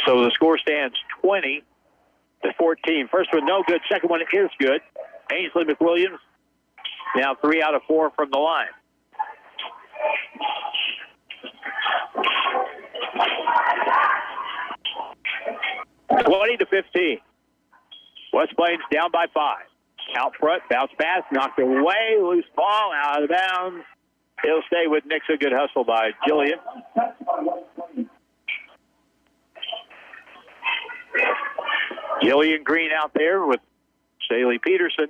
So the score stands 20-14. First one, no good. Second one is good. Ainsley McWilliams now 3 out of 4 from the line. Twenty to 15. West Plains down by 5. Out front, bounce pass, knocked away, loose ball, out of bounds. It'll stay with Nixa. Good hustle by Jillian. Jillian Green out there with Shaley Peterson.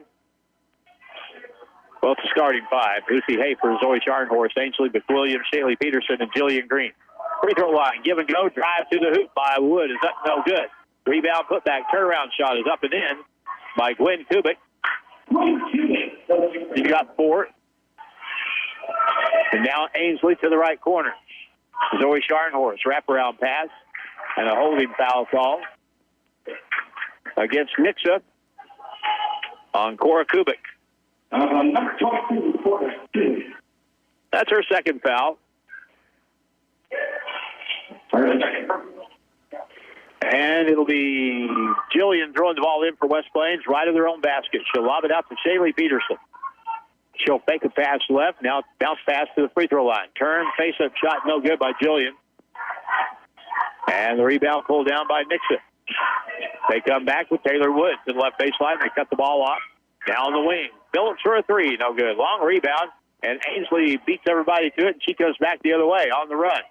Well, it's a starting 5. Lucy Hafer, Zoe Scharnhorst, Ainsley McWilliams, Shaley Peterson, and Jillian Green. Free throw line, give and go, drive to the hoop by Wood is up, no good. Rebound, put back, turnaround shot is up and in by Gwen Kubik. She got 4. And now Ainsley to the right corner. Zoe Scharnhorst, wraparound pass, and a holding foul call against Nixa on Cora Kubik. That's her second foul. And it'll be Jillian throwing the ball in for West Plains, right of their own basket. She'll lob it out to Shaley Peterson. She'll fake a pass left, now bounce pass to the free throw line. Turn, face-up shot, no good by Jillian. And the rebound pulled down by Nixa. They come back with Taylor Woods to the left baseline. They cut the ball off. Down the wing. Phillips for a 3, no good. Long rebound, and Ainsley beats everybody to it, and she goes back the other way on the run.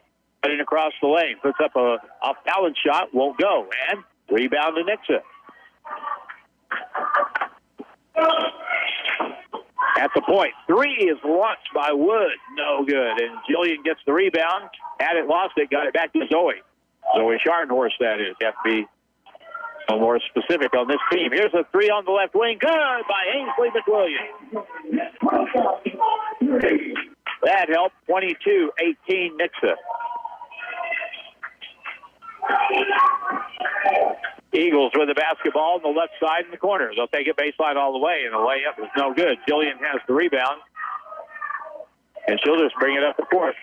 Cutting across the lane, puts up a off-balance shot, won't go, and rebound to Nixa. At the point, 3 is launched by Wood, no good, and Jillian gets the rebound, had it, lost it, got it back to Zoe. Zoe Scharnhorst, that is. Have to be more specific on this team. Here's a 3 on the left wing, good by Ainsley McWilliams. That helped, 22-18 Nixa. Eagles with the basketball on the left side in the corner. They'll take it baseline all the way, and the layup is no good. Jillian has the rebound, and she'll just bring it up the court,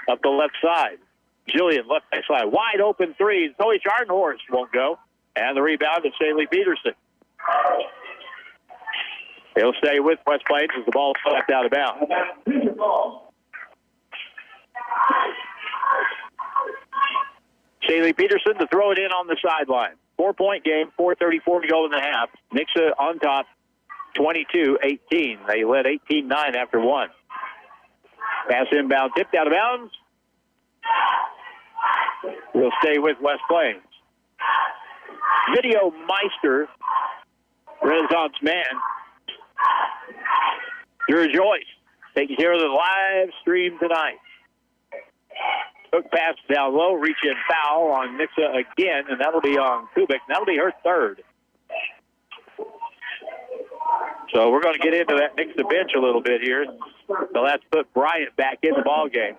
up the left side. Jillian, left baseline, wide open 3. Zoe Scharnhorst won't go, and the rebound to Shaley Peterson. He'll stay with West Plains as the ball slapped out of bounds. Shaley Peterson to throw it in on the sideline. 4-point game, 4:34 to go in the half. Nixa on top, 22-18. They led 18-9 after 1. Pass inbound, tipped out of bounds. We'll stay with West Plains. Video Meister, Renaissance man, Drew Joyce, taking care of the live stream tonight. Hook pass down low, reach in foul on Nixa again, and that'll be on Kubik. That'll be her 3rd. So we're going to get into that Nixa bench a little bit here. So let's put Bryant back in the ball game.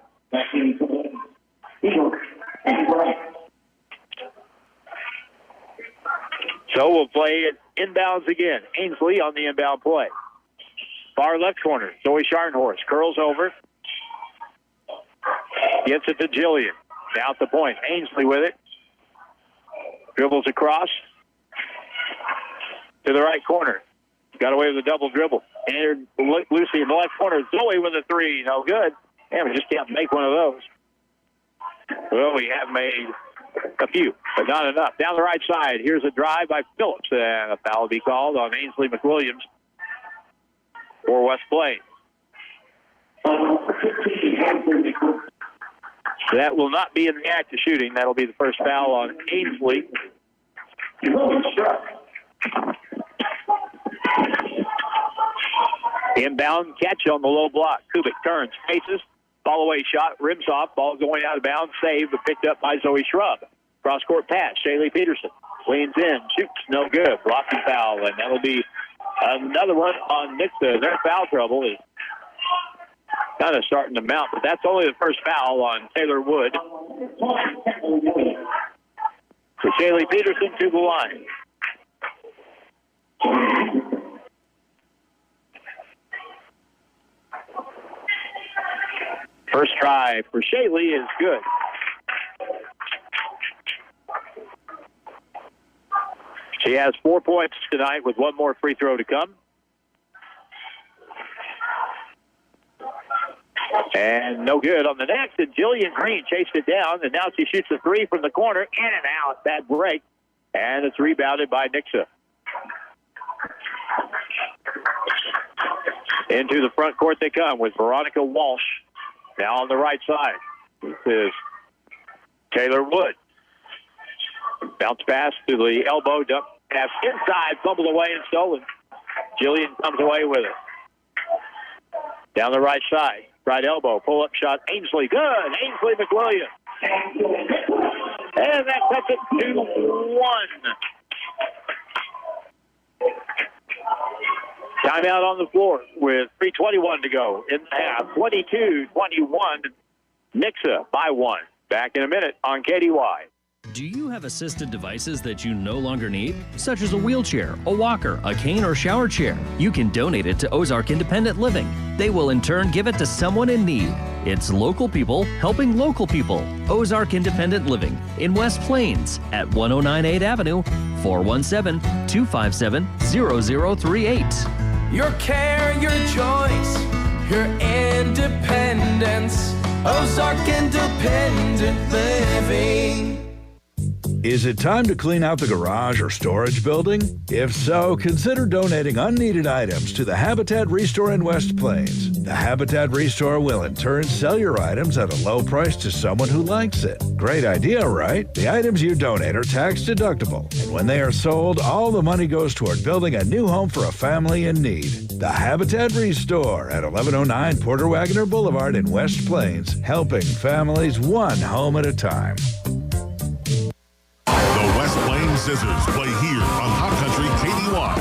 So we'll play it inbounds again. Ainsley on the inbound play. Far left corner, Zoe Scharnhorst curls over. Gets it to Jillian. Down at the point. Ainsley with it. Dribbles across to the right corner. Got away with a double dribble. And Lucy in the left corner. Zoe with a 3. No good. Damn, we just can't make one of those. Well, we have made a few, but not enough. Down the right side, here's a drive by Phillips. And a foul will be called on Ainsley McWilliams for West Plains. That will not be in the act of shooting. That'll be the first foul on Ainsley. Inbound catch on the low block. Kubik turns, faces, fall away shot, rims off, ball going out of bounds, saved, but picked up by Zoe Shrub. Cross-court pass, Shaley Peterson leans in, shoots, no good, blocking foul, and that'll be another one on Nixa. Their foul trouble is kind of starting to mount, but that's only the first foul on Taylor Wood. So Shaley Peterson to the line. First try for Shaley is good. She has 4 points tonight with one more free throw to come. And no good on the next. And Jillian Green chased it down, and now she shoots a three from the corner. In and out. Bad break. And it's rebounded by Nixa. Into the front court they come with Veronica Walsh. Now on the right side. This is Taylor Wood. Bounce pass to the elbow. Dump pass inside. Fumbled away and stolen. Jillian comes away with it. Down the right side. Right elbow. Pull-up shot. Ainsley. Good. Ainsley McWilliams. And that cuts it to 1. Timeout on the floor with 3:21 to go in the half. 22-21. Nixa by 1. Back in a minute on KDY. Do you have assisted devices that you no longer need, such as a wheelchair, a walker, a cane, or shower chair? You can donate it to Ozark Independent Living. They will in turn give it to someone in need. It's local people helping local people. Ozark Independent Living in West Plains at 1098 Avenue, 417-257-0038. Your care, your choice, your independence. Ozark Independent Living. Is it time to clean out the garage or storage building? If so, consider donating unneeded items to the Habitat Restore in West Plains. The Habitat Restore will in turn sell your items at a low price to someone who likes it. Great idea, right? The items you donate are tax deductible, and when they are sold, all the money goes toward building a new home for a family in need. The Habitat Restore at 1109 Porter Wagoner Boulevard in West Plains, helping families one home at a time. The West Plains Zizzers play here on Hot Country KDY.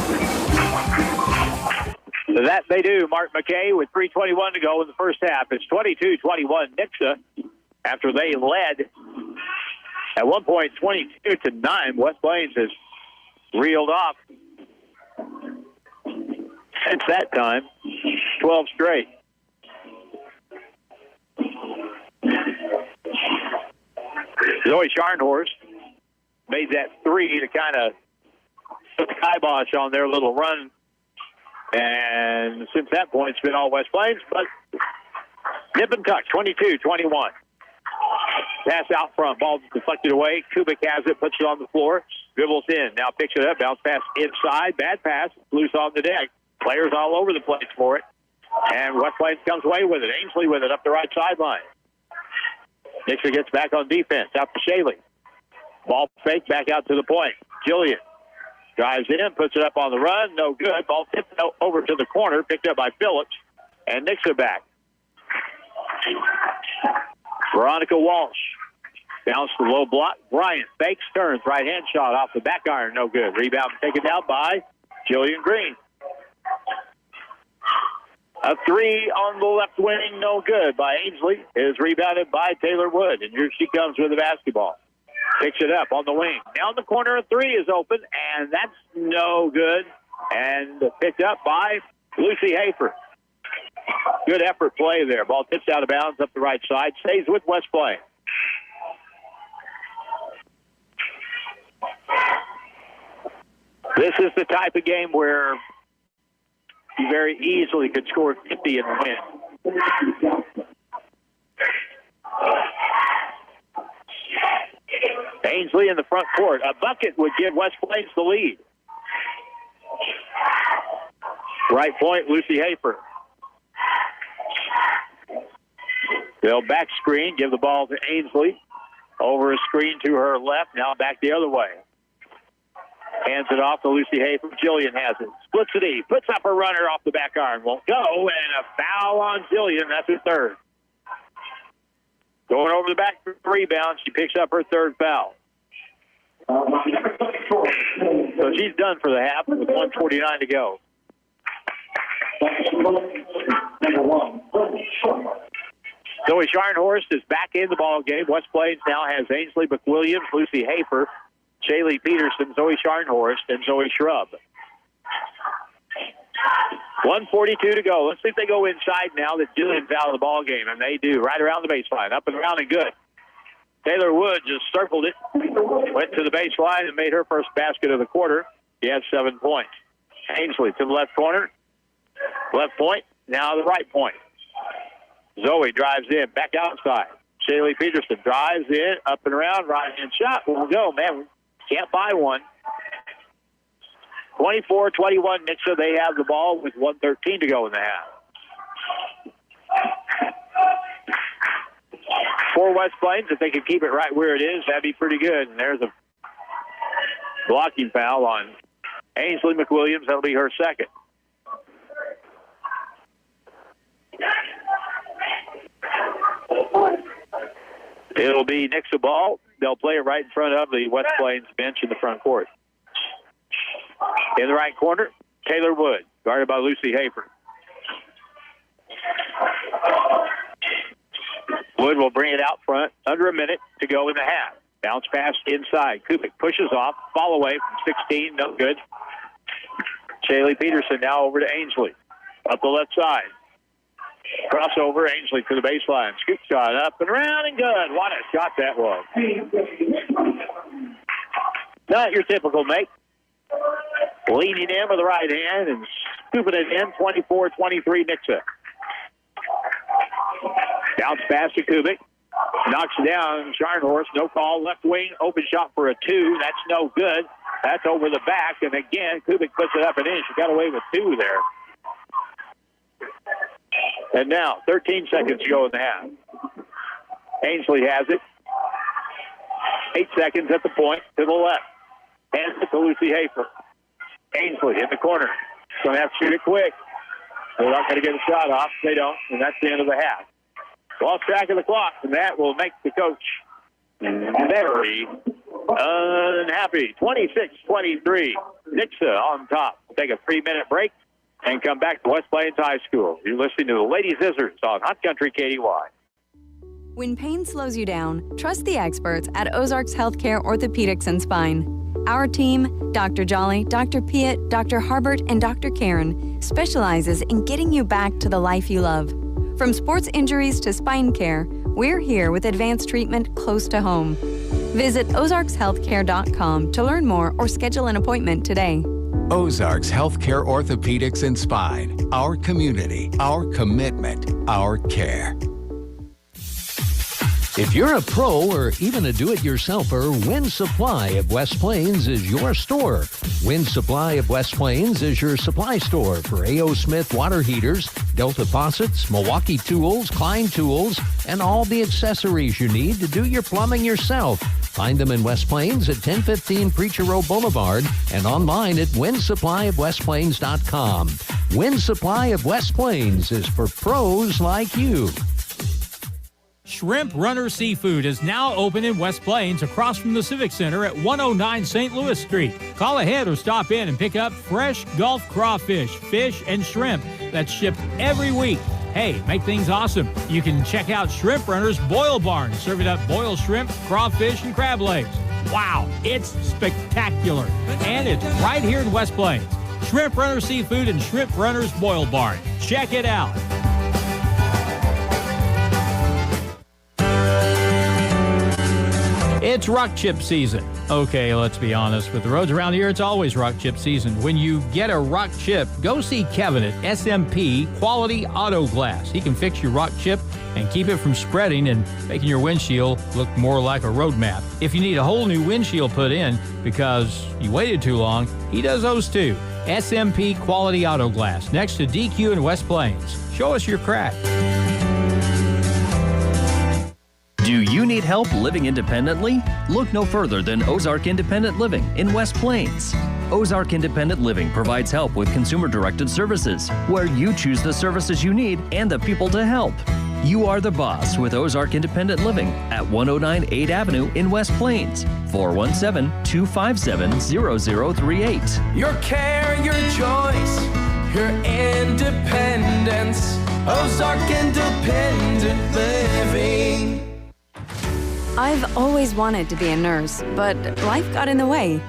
That they do. Mark McKay with 3:21 to go in the first half. It's 22-21 Nixa after they led at one point 22-9. West Plains has reeled off since that time, 12 straight. Zoe Scharnhorst made that three to kind of put the kibosh on their little run. And since that point, it's been all West Plains. But nip and tuck, 22-21. Pass out front. Ball deflected away. Kubik has it, puts it on the floor, dribbles in. Now picks it up, bounce pass inside. Bad pass, loose on the deck. Players all over the place for it. And West Plains comes away with it. Ainsley with it up the right sideline. Nixa gets back on defense. Out to Shaley. Ball fake back out to the point. Jillian drives in, puts it up on the run. No good. Ball tipped over to the corner, picked up by Phillips. And Nixa back. Veronica Walsh. Bounce the low block. Bryant fakes, turns. Right-hand shot off the back iron. No good. Rebound taken down by Jillian Green. A three on the left wing, no good by Ainsley. Is rebounded by Taylor Wood. And here she comes with the basketball. Picks it up on the wing. Down the corner, a three is open, and that's no good. And picked up by Lucy Hafer. Good effort play there. Ball tips out of bounds up the right side. Stays with West Plains. This is the type of game where you very easily could score 50 and win. Ainsley in the front court. A bucket would give West Plains the lead. Right point, Lucy Hafer. They'll back screen, give the ball to Ainsley. Over a screen to her left, now back the other way. Hands it off to Lucy Hafer. Jillian has it. Splits it E. Puts up her runner off the back iron. Won't go, and a foul on Jillian. That's her third. Going over the back for rebound, she picks up her third foul. So she's done for the half with 1:49 to go. Zoe Scharnhorst is back in the ball game. West Plains now has Ainsley McWilliams, Lucy Hafer, Shaylee Peterson, Zoe Scharnhorst, and Zoe Shrub. 1:42 to go. Let's see if they go inside now that Jillian's out of the ball game, and they do. Right around the baseline, up and around and good. Taylor Wood just circled it, went to the baseline and made her first basket of the quarter. He has 7 points. Ainsley to the left corner. Left point. Now the right point. Zoe drives in. Back outside. Shaylee Peterson drives in. Up and around. Right-hand shot. We'll go. Man, we can't buy one. 24-21 Nixa. They have the ball with 1:13 to go in the half. For West Plains, if they can keep it right where it is, that'd be pretty good. And there's a blocking foul on Ainsley McWilliams. That'll be her second. It'll be Nixa ball. They'll play it right in front of the West Plains bench in the front court. In the right corner, Taylor Wood, guarded by Lucy Hafer. Wood will bring it out front. Under a minute to go in the half. Bounce pass inside. Kubik pushes off. Fall away from 16. No good. Shaylee Peterson now over to Ainsley. Up the left side. Crossover. Ainsley to the baseline. Scoop shot up and around and good. What a shot that was. Not your typical make. Leaning in with the right hand and scooping it in. 24-23 Nixa. Bounce pass to Kubik. Knocks down Scharnhorst. No call. Left wing. Open shot for a 2. That's no good. That's over the back. And again, Kubik puts it up and in. She got away with 2 there. And now, 13 seconds to go in the half. Ainsley has it. 8 seconds at the point to the left. Hands it to Lucy Hafer. Ainsley in the corner. Going to have to shoot it quick. They're not going to get a shot off. They don't. And that's the end of the half. Lost track of the clock, and that will make the coach very unhappy. 26-23. Nixa on top. We'll take a 3-minute break and come back to West Plains High School. You're listening to the Lady Zizzers on Hot Country KDY. When pain slows you down, trust the experts at Ozarks Healthcare Orthopedics and Spine. Our team, Dr. Jolly, Dr. Piet, Dr. Harbert, and Dr. Karen, specializes in getting you back to the life you love. From sports injuries to spine care, we're here with advanced treatment close to home. Visit ozarkshealthcare.com to learn more or schedule an appointment today. Ozarks Healthcare Orthopedics and Spine. Our community, our commitment, our care. If you're a pro or even a do-it-yourselfer, Win Supply of West Plains is your store. Win Supply of West Plains is your supply store for A.O. Smith water heaters, Delta faucets, Milwaukee tools, Klein tools, and all the accessories you need to do your plumbing yourself. Find them in West Plains at 1015 Preacher Row Boulevard and online at winsupplyofwestplains.com. Win Supply of West Plains is for pros like you. Shrimp Runner Seafood is now open in West Plains across from the Civic Center at 109 St. Louis Street. Call ahead or stop in and pick up fresh Gulf crawfish, fish, and shrimp that's shipped every week. Hey, make things awesome. You can check out Shrimp Runner's Boil Barn, serving up boiled shrimp, crawfish, and crab legs. Wow, it's spectacular. And it's right here in West Plains. Shrimp Runner Seafood and Shrimp Runner's Boil Barn. Check it out. It's rock chip season. Okay, let's be honest. With the roads around here, it's always rock chip season. When you get a rock chip, go see Kevin at SMP Quality Auto Glass. He can fix your rock chip and keep it from spreading and making your windshield look more like a road map. If you need a whole new windshield put in because you waited too long, he does those too. SMP Quality Auto Glass, next to DQ in West Plains. Show us your crack. Do you need help living independently? Look no further than Ozark Independent Living in West Plains. Ozark Independent Living provides help with consumer-directed services, where you choose the services you need and the people to help. You are the boss with Ozark Independent Living at 109 8th Avenue in West Plains. 417-257-0038. Your care, your choice, your independence. Ozark Independent Living. I've always wanted to be a nurse, but life got in the way.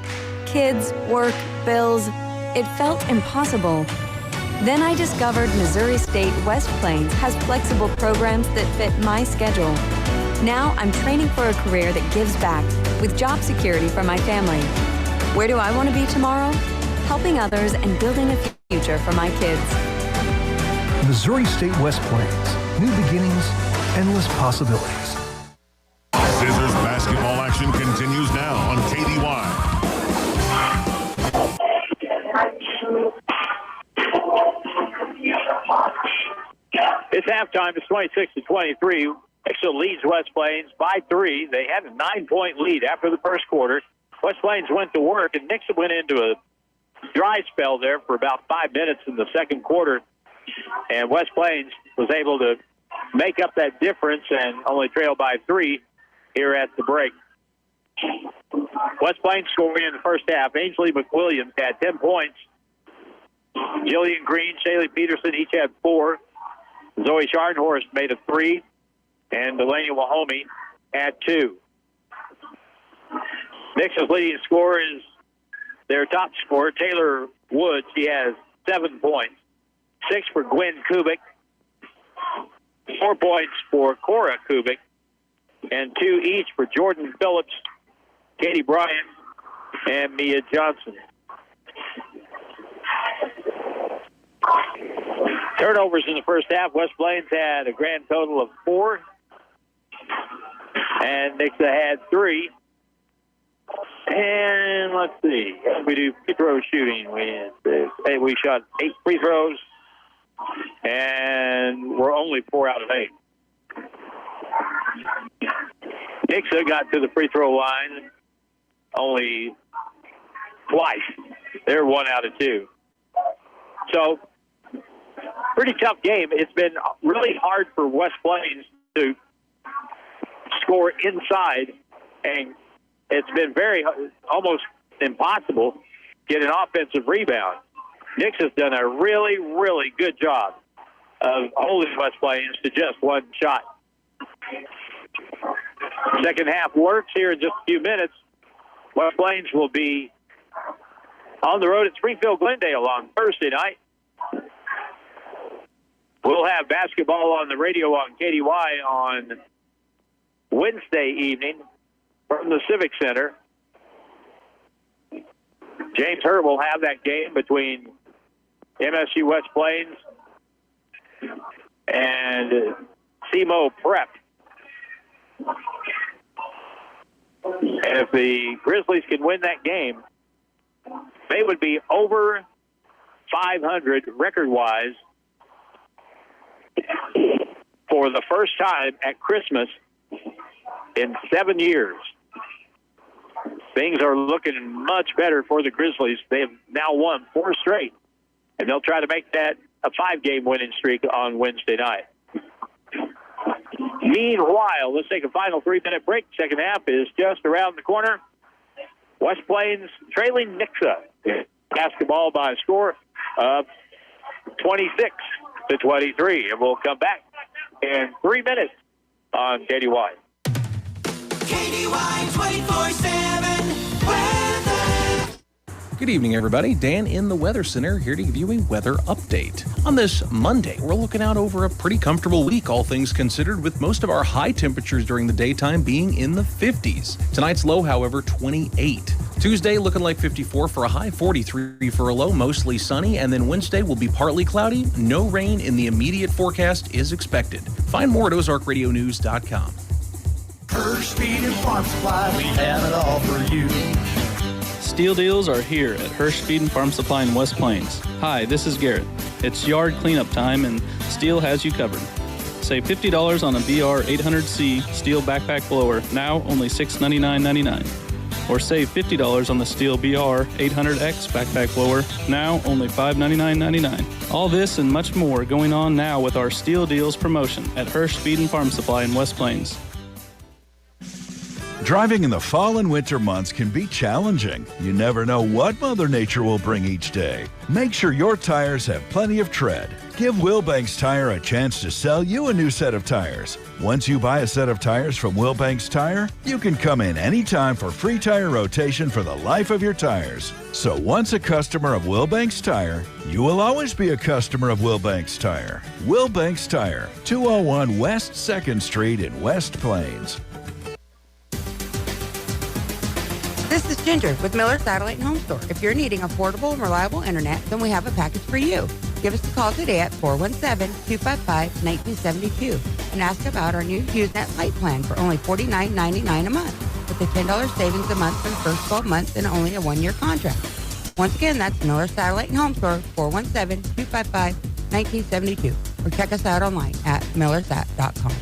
Kids, work, bills. It felt impossible. Then I discovered Missouri State West Plains has flexible programs that fit my schedule. Now I'm training for a career that gives back, with job security for my family. Where do I want to be tomorrow? helping others and building a future for my kids. Missouri State West Plains. New beginnings, endless possibilities. Zizzers basketball action continues now on KDY. It's halftime. It's 26-23. Nixa leads West Plains by 3. They had a 9-point lead after the first quarter. West Plains went to work, and Nixa went into a dry spell there for about 5 minutes in the second quarter. And West Plains was able to make up that difference and only trail by 3 here at the break. West Plains scoring in the first half. Ainsley McWilliams had 10 points. Jillian Green, Shaylee Peterson each had 4. Zoe Scharnhorst made a 3. And Delaney Wahomey had 2. Nixa's leading scorer is their top scorer, Taylor Woods. She has 7 points. 6 for Gwen Kubik. 4 points for Cora Kubik. And 2 each for Jordan Phillips, Katie Bryant, and Mia Johnson. Turnovers in the first half. West Plains had a grand total of 4. And Nixa had 3. And let's see. We do free throw shooting. We shot 8 free throws. And we're only 4 out of 8. Nixa got to the free throw line only twice. They're 1 out of 2. So, pretty tough game. It's been really hard for West Plains to score inside, and it's been almost impossible to get an offensive rebound. Nixa's done a really, really good job of holding West Plains to just 1 shot. Second half works here in just a few minutes. West Plains will be on the road at Springfield Glendale on Thursday night. We'll have basketball on the radio on KDY on Wednesday evening from the Civic Center. James Hurt will have that game between MSU West Plains and SEMO Prep. And if the Grizzlies can win that game, they would be over 500 record-wise for the first time at Christmas in 7 years. Things are looking much better for the Grizzlies. They have now won 4 straight, and they'll try to make that a 5-game winning streak on Wednesday night. Meanwhile, let's take a final 3-minute break. Second half is just around the corner. West Plains trailing Nixa. Basketball by a score of 26-23. And we'll come back in 3 minutes on KDY. KDY 24/7 weather. Good evening, everybody. Dan in the Weather Center here to give you a weather update. On this Monday, we're looking out over a pretty comfortable week, all things considered, with most of our high temperatures during the daytime being in the 50s. Tonight's low, however, 28. Tuesday looking like 54 for a high, 43 for a low, mostly sunny, and then Wednesday will be partly cloudy. No rain in the immediate forecast is expected. Find more at ozarkradionews.com. Hirsch Feed and Farm Supply, we have it all for you. Steel deals are here at Hirsch Feed and Farm Supply in West Plains. Hi, this is Garrett. It's yard cleanup time and Steel has you covered. Save $50 on a BR 800C Steel backpack blower, now only $699.99. Or save $50 on the Steel BR 800X backpack blower, now only $599.99. All this and much more going on now with our Steel Deals promotion at Hirsch Feed and Farm Supply in West Plains. Driving in the fall and winter months can be challenging. You never know what Mother Nature will bring each day. Make sure your tires have plenty of tread. Give Wilbanks Tire a chance to sell you a new set of tires. Once you buy a set of tires from Wilbanks Tire, you can come in anytime for free tire rotation for the life of your tires. So once a customer of Wilbanks Tire, you will always be a customer of Wilbanks Tire. Wilbanks Tire, 201 West 2nd Street in West Plains. This is Ginger with Miller Satellite and Home Store. If you're needing affordable and reliable internet, then we have a package for you. Give us a call today at 417-255-1972 and ask about our new HughesNet Light plan for only $49.99 a month with a $10 savings a month for the first 12 months and only a 1-year contract. Once again, that's Miller Satellite and Home Store, 417-255-1972. Or check us out online at millersat.com.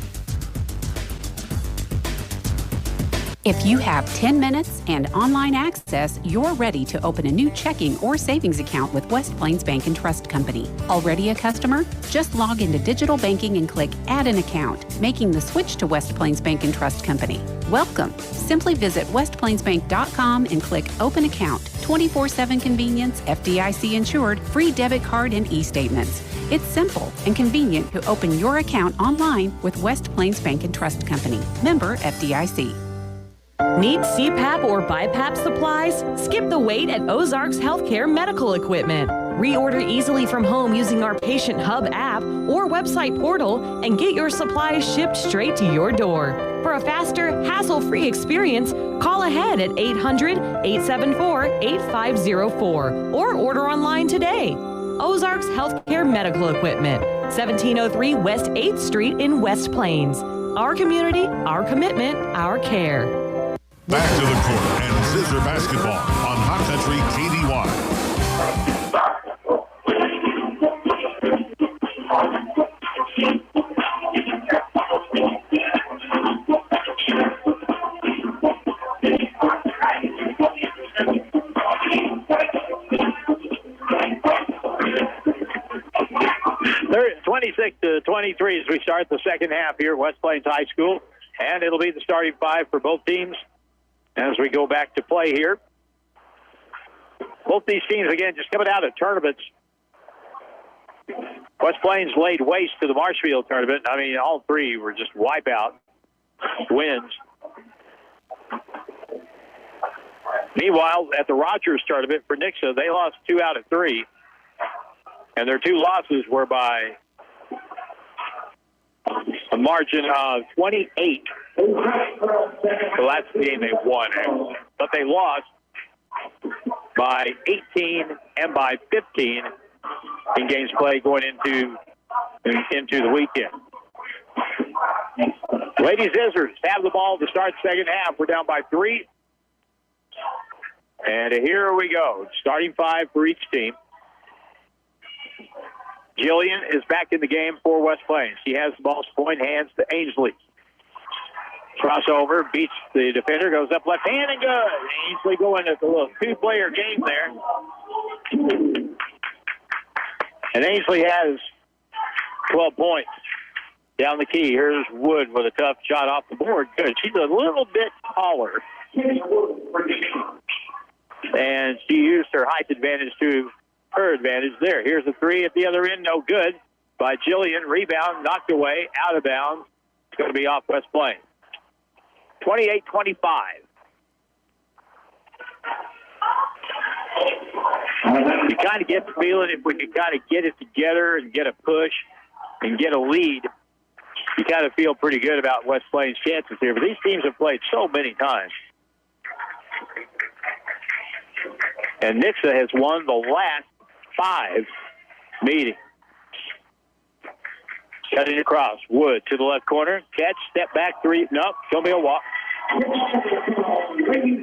If you have 10 minutes and online access, you're ready to open a new checking or savings account with West Plains Bank and Trust Company. Already a customer? Just log into digital banking and click Add an Account, making the switch to West Plains Bank and Trust Company. Welcome. Simply visit westplainsbank.com and click Open Account. 24/7 convenience, FDIC insured, free debit card and e-statements. It's simple and convenient to open your account online with West Plains Bank and Trust Company. Member FDIC. Need CPAP or BiPAP supplies? Skip the wait at Ozarks Healthcare Medical Equipment. Reorder easily from home using our Patient Hub app or website portal and get your supplies shipped straight to your door. For a faster, hassle-free experience, call ahead at 800-874-8504 or order online today. Ozarks Healthcare Medical Equipment, 1703 West 8th Street in West Plains. Our community, our commitment, our care. Back to the court and Zizzer basketball on Hot Country KDY. They're 26-23 as we start the second half here at West Plains High School, and it'll be the starting five for both teams as we go back to play here. Both these teams, again, just coming out of tournaments. West Plains laid waste to the Marshfield tournament. I mean, all three were just wipeout wins. Meanwhile, at the Rogers tournament for Nixa, they lost 2 out of 3. And their 2 losses were by a margin of 28. So that's the game they won, actually. But they lost by 18 and by 15 in games played going into the weekend. Lady Zizzers have the ball to start the second half. We're down by 3. And here we go. Starting five for each team. Jillian is back in the game for West Plains. She has the ball, point hands to Ainsley. Crossover, beats the defender, goes up left hand and good. Ainsley going at the little 2-player game there. And Ainsley has 12 points down the key. Here's Wood with a tough shot off the board. Good. She's a little bit taller. And she used her height advantage to her advantage there. Here's a 3 at the other end, no good by Jillian. Rebound knocked away, out of bounds. It's going to be off West Plains. 28-25. You kind of get the feeling if we could kind of get it together and get a push and get a lead, you kind of feel pretty good about West Plains' chances here. But these teams have played so many times. And Nixa has won the last 5 meetings. Cutting across. Wood to the left corner. Catch, step back, 3. Nope, going to be a walk.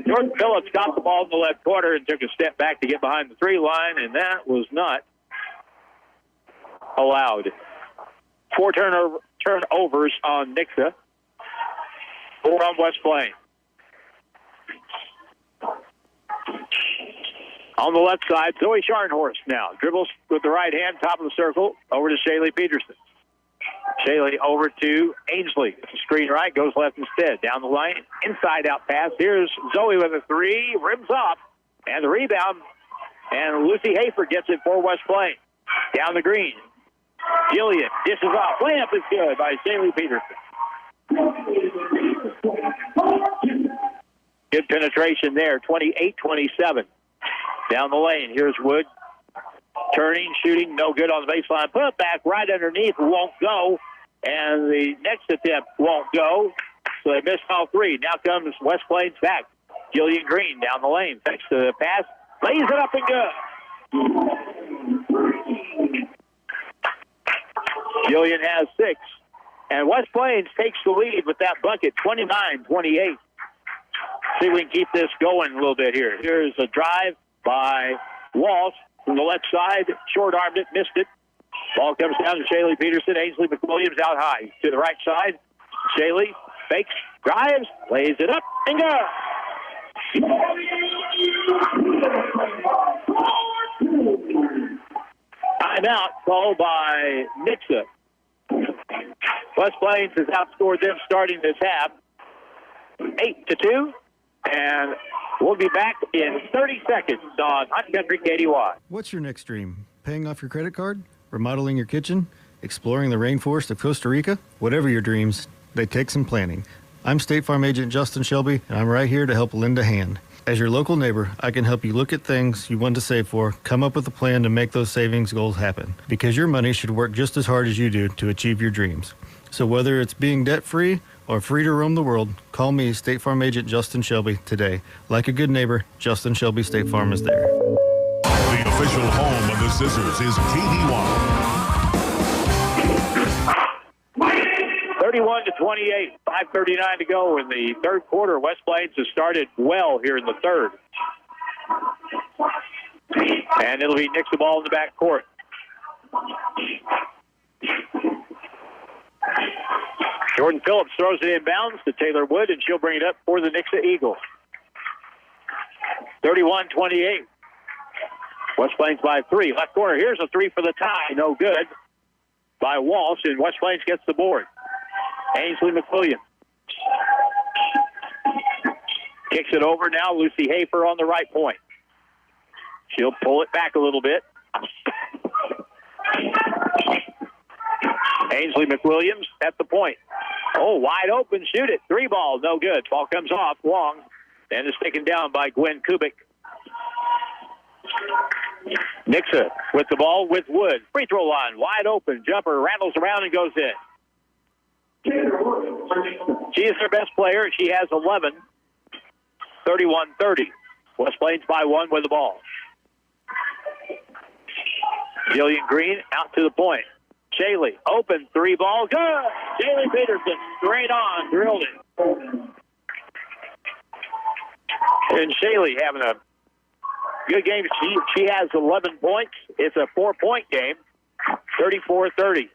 Jordan Phillips got the ball in the left corner and took a step back to get behind the 3 line, and that was not allowed. 4 turnovers on Nixa. 4 on West Plains. On the left side, Zoe Scharnhorst now. Dribbles with the right hand, top of the circle, over to Shaylee Peterson. Shaylee over to Ainsley. Screen right, goes left instead. Down the lane, inside out pass. Here's Zoe with a 3, rims off, and the rebound. And Lucy Hafer gets it for West Plains. Down the green. Jillian dishes off. Layup is good by Shaylee Peterson. Good penetration there, 28-27. Down the lane, here's Wood. Turning, shooting, no good on the baseline. Put back right underneath, won't go. And the next attempt won't go. So they missed all 3. Now comes West Plains back. Jillian Green down the lane. Thanks to the pass. Lays it up and good. Jillian has 6. And West Plains takes the lead with that bucket, 29-28. See if we can keep this going a little bit here. Here's a drive by Walsh from the left side. Short-armed it, missed it. Ball comes down to Shaylee Peterson. Ainsley McWilliams out high. To the right side. Shaylee fakes, drives, lays it up, and goes. Timeout called by Nixa. West Plains has outscored them starting this half 8-2, and we'll be back in 30 seconds on Hot Country KDY. What's your next dream? Paying off your credit card? Remodeling your kitchen? Exploring the rainforest of Costa Rica? Whatever your dreams, they take some planning. I'm State Farm Agent Justin Shelby, and I'm right here to help lend a hand. As your local neighbor, I can help you look at things you want to save for, come up with a plan to make those savings goals happen. Because your money should work just as hard as you do to achieve your dreams. So whether it's being debt-free or free to roam the world, call me, State Farm Agent Justin Shelby, today. Like a good neighbor, Justin Shelby State Farm is there. The official home of the Zizzers is KDY. 31-28, 5:39 to go in the third quarter. West Plains has started well here in the third. And it'll be Nixa ball in the back court. Jordan Phillips throws it inbounds to Taylor Wood, and she'll bring it up for the Nixa Eagles. 31-28. West Plains by 3. Left corner, here's a 3 for the tie. No good by Walsh, and West Plains gets the board. Ainsley McWilliams kicks it over now. Lucy Hafer on the right point. She'll pull it back a little bit. Ainsley McWilliams at the point. Oh, wide open, shoot it. 3 ball, no good. Ball comes off long and is taken down by Gwen Kubik. Nixa with the ball with Wood. Free throw line, wide open. Jumper rattles around and goes in. She is their best player. She has 11. 31-30. West Plains by 1 with the ball. Jillian Green out to the point. Shaylee, open, 3 ball, good! Shaylee Peterson, straight on, drilled it. And Shaylee having a good game. She has 11 points. It's a 4-point game, 34-30.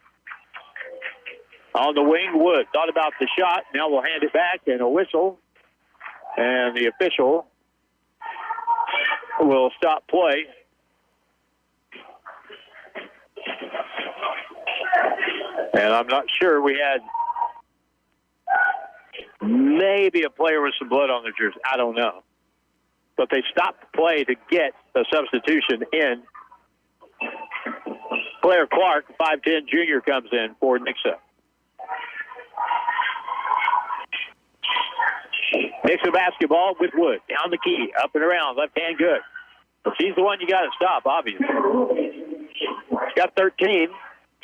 On the wing, Wood thought about the shot. Now we'll hand it back and a whistle. And the official will stop play. And I'm not sure. We had maybe a player with some blood on their jersey. I don't know. But they stopped the play to get a substitution in. Claire Clark, 5'10 junior, comes in for Nixa. Nixa basketball with Wood. Down the key, up and around, left hand good. But she's the one you got to stop, obviously. She's got 13,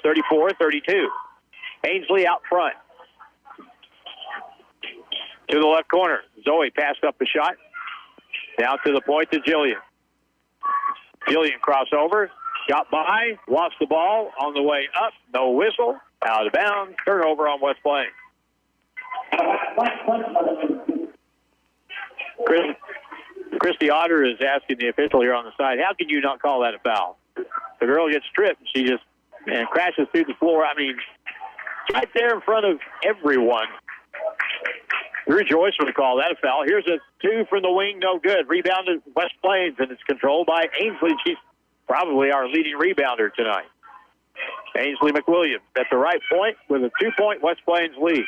34-32. Ainsley out front. To the left corner. Zoe passed up the shot. Down to the point to Jillian. Jillian crossover. Got by. Lost the ball. On the way up. No whistle. Out of bounds. Turnover on West Plains. Christy Otter is asking the official here on the side, how can you not call that a foul? The girl gets tripped, and she just crashes through the floor. I mean, right there in front of everyone. Drew Joyce would call that a foul. Here's a 2 from the wing, no good. Rebounded West Plains, and it's controlled by Ainsley. She's probably our leading rebounder tonight. Ainsley McWilliams at the right point with a 2-point West Plains lead.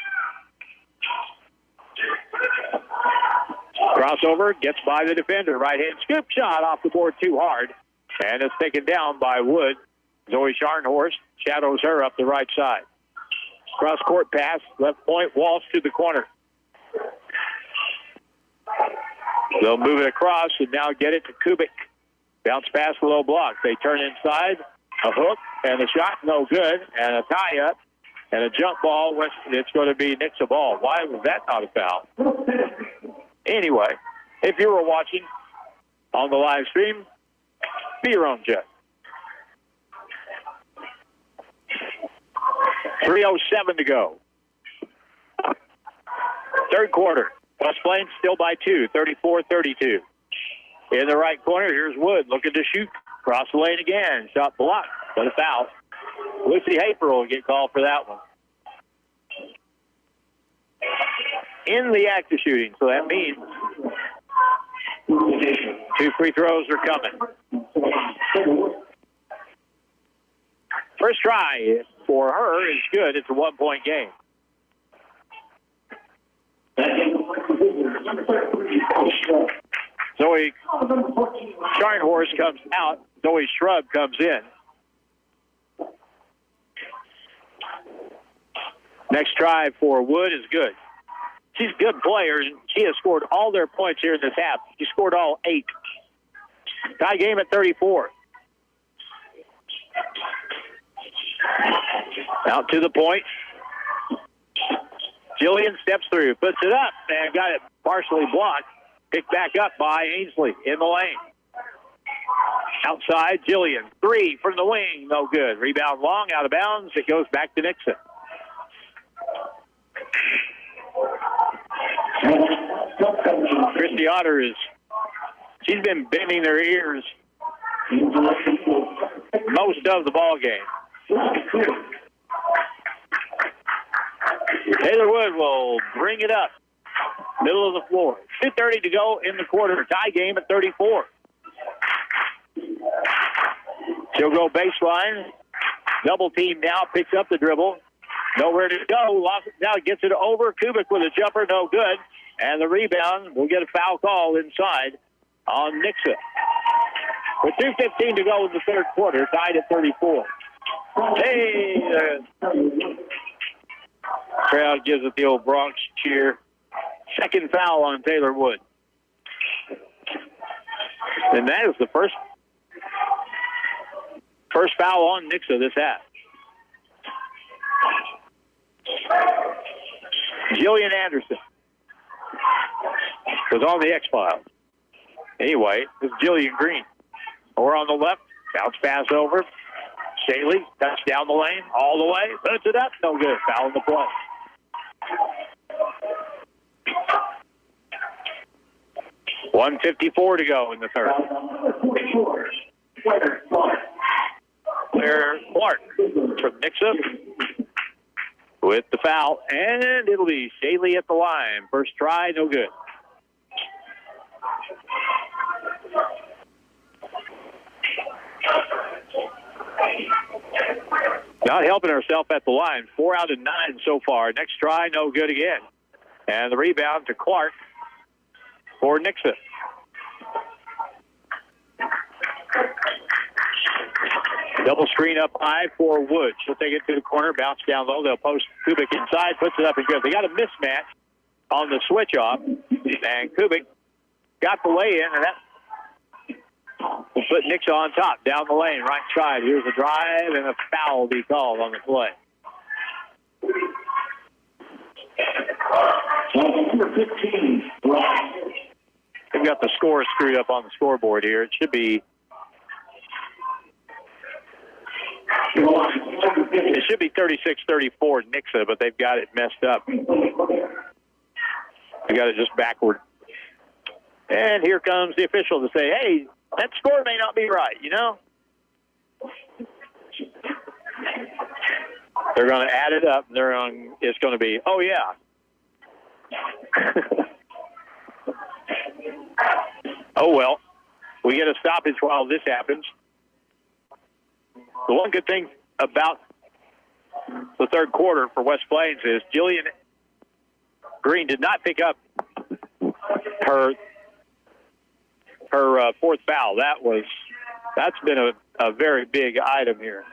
Crossover, gets by the defender. Right-hand scoop shot off the board too hard. And it's taken down by Wood. Zoe Scharnhorst shadows her up the right side. Cross-court pass, left point, Walsh to the corner. They'll move it across and now get it to Kubik. Bounce pass, low block. They turn inside, a hook, and a shot, no good. And a tie-up, and a jump ball. It's going to be Nixa ball. Why was that not a foul? Anyway, If you were watching on the live stream, be your own judge. 3:07 to go. Third quarter. West Plains still by 2, 34-32. In the right corner, here's Wood looking to shoot. Cross the lane again. Shot blocked, but a foul. Lucy Hafer will get called for that one. In the act of shooting, so that means 2 free throws are coming. First try for her is good. It's a 1-point game. Zoe Scharnhorst comes out. Zoe Shrub comes in. Next try for Wood is good. She's a good player, and she has scored all their points here in this half. She scored all 8. Tie game at 34. Out to the point. Jillian steps through, puts it up, and got it partially blocked. Picked back up by Ainsley in the lane. Outside, Jillian. 3 from the wing, no good. Rebound long, out of bounds. It goes back to Nixa. Christy Otter she's been bending her ears most of the ball game. Taylor Wood will bring it up. Middle of the floor. 2:30 to go in the quarter. Tie game at 34. She'll go baseline. Double team now. Picks up the dribble. Nowhere to go. Lost it. Now gets it over. Kubik with a jumper. No good. And the rebound will get a foul call inside on Nixa. With 2:15 to go in the third quarter. Tied at 34. Hey! Crowd gives it the old Bronx cheer. Second foul on Taylor Wood. And that is the first foul on Nixa this half. Jillian Anderson was on the X-Files. Anyway, this is Jillian Green. Over on the left, bounce pass over. Shaley, touch down the lane, all the way, puts it up, no good. Foul in the play. $1:54 to go in the third. Claire Clark from Nixa with the foul, and it'll be Shaley at the line. First try, no good. Not helping herself at the line. 4 out of 9 so far. Next try, no good again. And the rebound to Clark for Nixa. Double screen up high for Wood. She'll take it to the corner, bounce down low. They'll post Kubik inside, puts it up and good. They got a mismatch on the switch off, and Kubik got the lay in, and that will put Nixa on top, down the lane, right side. Here's a drive, and a foul will be called on the play. Number 15. They've got the score screwed up on the scoreboard here. It should be 36-34 Nixa, but they've got it messed up. They got it just backward. And here comes the official to say, hey, that score may not be right, you know? They're going to add it up. It's going to be, oh, yeah. Oh, well. We get a stoppage while this happens. The one good thing about the third quarter for West Plains is Jillian Green did not pick up her fourth foul. That's been a very big item here.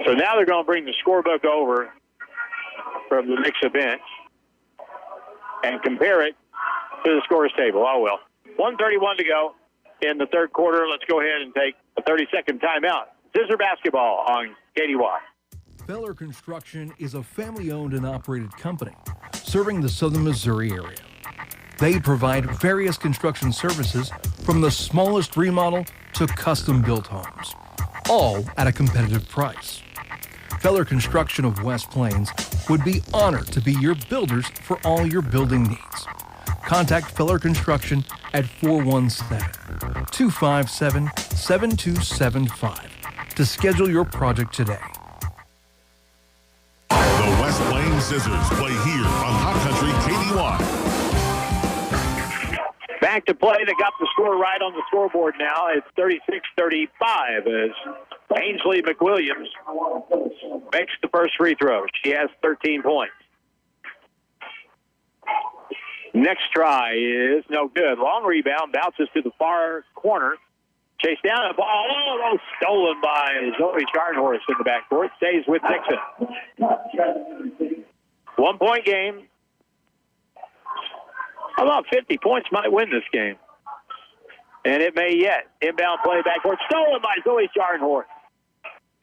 So now they're going to bring the scorebook over from the Nixa bench and compare it to the scores table. Oh, well. 1:31 to go in the third quarter. Let's go ahead and take a 30-second timeout. Zizzer basketball on KDY. Feller Construction is a family-owned and operated company serving the southern Missouri area. They provide various construction services from the smallest remodel to custom-built homes, all at a competitive price. Feller Construction of West Plains would be honored to be your builders for all your building needs. Contact Feller Construction at 417-257-7275 to schedule your project today. The West Plains Zizzers play here on Hot Country KDY. Back to play. They got the score right on the scoreboard now. It's 36-35 as Ainsley McWilliams makes the first free throw. She has 13 points. Next try is no good. Long rebound, bounces to the far corner. Chased down a ball, stolen by Zoe Charnhorst in the backcourt. Stays with Nixa. 1 point game. How about 50 points might win this game? And it may yet. Inbound play backcourt, stolen by Zoe Charnhorst.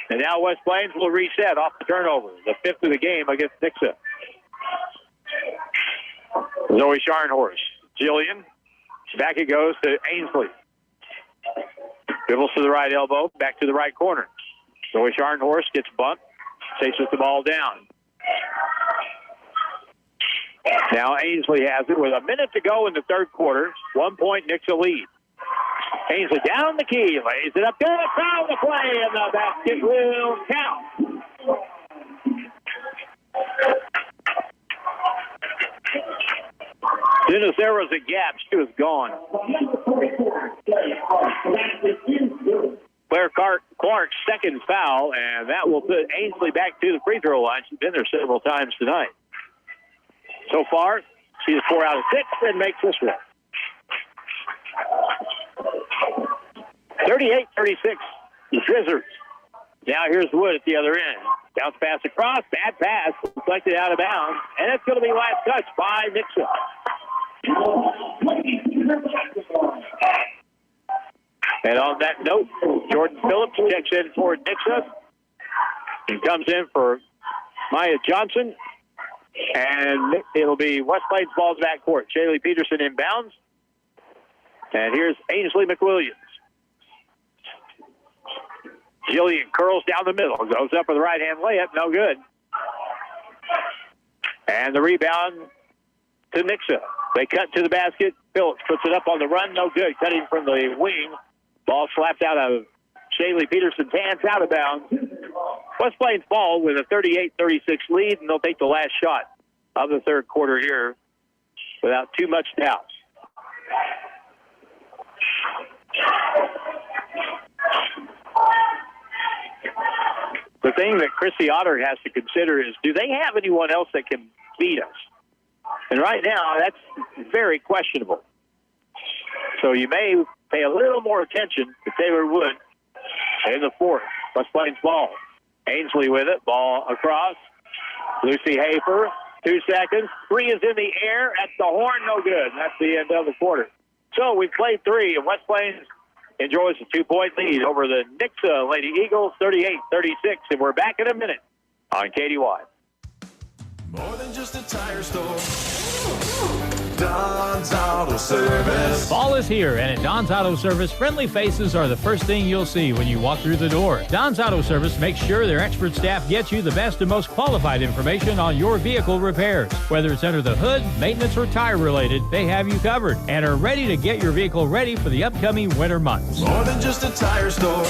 And now West Plains will reset off the turnover. The fifth of the game against Nixa. Zoe Charnhorst. Jillian. Back it goes to Ainsley. Dribbles to the right elbow, back to the right corner. Zoe Charnhorst gets bumped, chases the ball down. Now Ainsley has it with a minute to go in the third quarter. 1 point, Nixa lead. Ainsley down the key, lays it up, good, foul the play, and the basket will count. As soon as there was a gap, she was gone. Claire Clark's second foul, and that will put Ainsley back to the free throw line. She's been there several times tonight. So far, she is 4 out of 6 and makes this one. 38-36, the Zizzers. Now here's Wood at the other end. Bounce pass across, bad pass, deflected out of bounds, and it's going to be last touch by Nixa. And on that note, Jordan Phillips checks in for Nixa and comes in for Maya Johnson. And it'll be West Plains ball's backcourt. Shaylee Peterson inbounds. And here's Ainsley McWilliams. Jillian curls down the middle. Goes up with a right-hand layup. No good. And the rebound to Nixa. They cut to the basket. Phillips puts it up on the run. No good. Cutting from the wing. Ball slapped out of Shaylee Peterson's hands, out of bounds. West Plains ball with a 38-36 lead, and they'll take the last shot of the third quarter here without too much doubt. The thing that Chrissy Otter has to consider is, do they have anyone else that can beat us? And right now, that's very questionable. So you may pay a little more attention to Taylor Wood in the fourth. West Plains ball. Ainsley with it. Ball across. Lucy Hafer. 2 seconds. Three is in the air at the horn. No good. That's the end of the quarter. So we've played three, and West Plains enjoys a 2-point lead over the Nixa Lady Eagles, 38-36. And we're back in a minute on KDY. More than just a tire store. Don's Auto Service. Fall is here, and at Don's Auto Service, friendly faces are the first thing you'll see when you walk through the door. Don's Auto Service makes sure their expert staff gets you the best and most qualified information on your vehicle repairs. Whether it's under the hood, maintenance, or tire related, they have you covered and are ready to get your vehicle ready for the upcoming winter months. More than just a tire store.